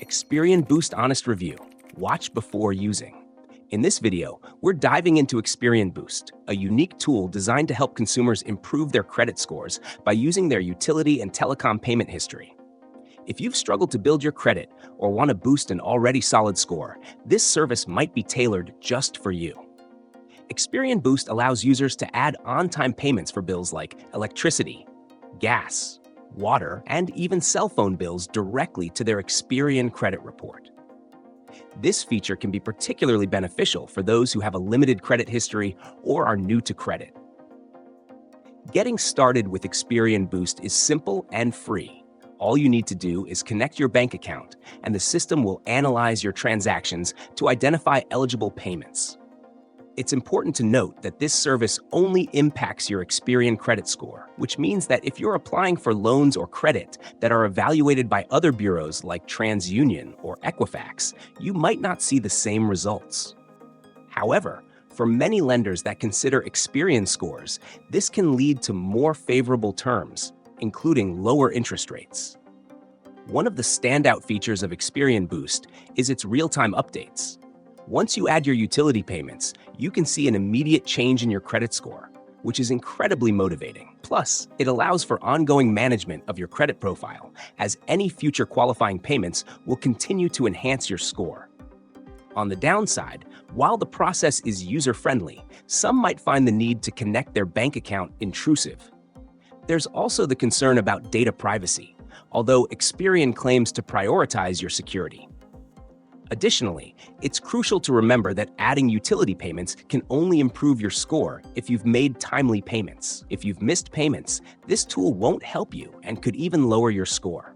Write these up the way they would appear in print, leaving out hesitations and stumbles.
Experian Boost Honest Review. Watch before using. In this video, we're diving into Experian Boost, a unique tool designed to help consumers improve their credit scores by using their utility and telecom payment history. If you've struggled to build your credit or want to boost an already solid score, this service might be tailored just for you. Experian Boost allows users to add on-time payments for bills like electricity, gas, water, and even cell phone bills directly to their Experian credit report. This feature can be particularly beneficial for those who have a limited credit history or are new to credit. Getting started with Experian Boost is simple and free. All you need to do is connect your bank account, and the system will analyze your transactions to identify eligible payments. It's important to note that this service only impacts your Experian credit score, which means that if you're applying for loans or credit that are evaluated by other bureaus like TransUnion or Equifax, you might not see the same results. However, for many lenders that consider Experian scores, this can lead to more favorable terms, including lower interest rates. One of the standout features of Experian Boost is its real-time updates. Once you add your utility payments, you can see an immediate change in your credit score, which is incredibly motivating. Plus, it allows for ongoing management of your credit profile, as any future qualifying payments will continue to enhance your score. On the downside, while the process is user-friendly, some might find the need to connect their bank account intrusive. There's also the concern about data privacy, although Experian claims to prioritize your security. Additionally, it's crucial to remember that adding utility payments can only improve your score if you've made timely payments. If you've missed payments, this tool won't help you and could even lower your score.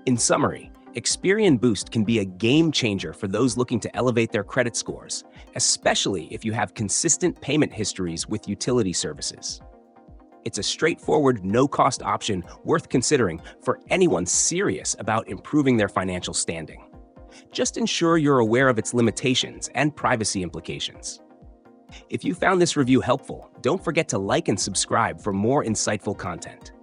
In summary, Experian Boost can be a game changer for those looking to elevate their credit scores, especially if you have consistent payment histories with utility services. It's a straightforward, no-cost option worth considering for anyone serious about improving their financial standing. Just ensure you're aware of its limitations and privacy implications. If you found this review helpful, don't forget to like and subscribe for more insightful content.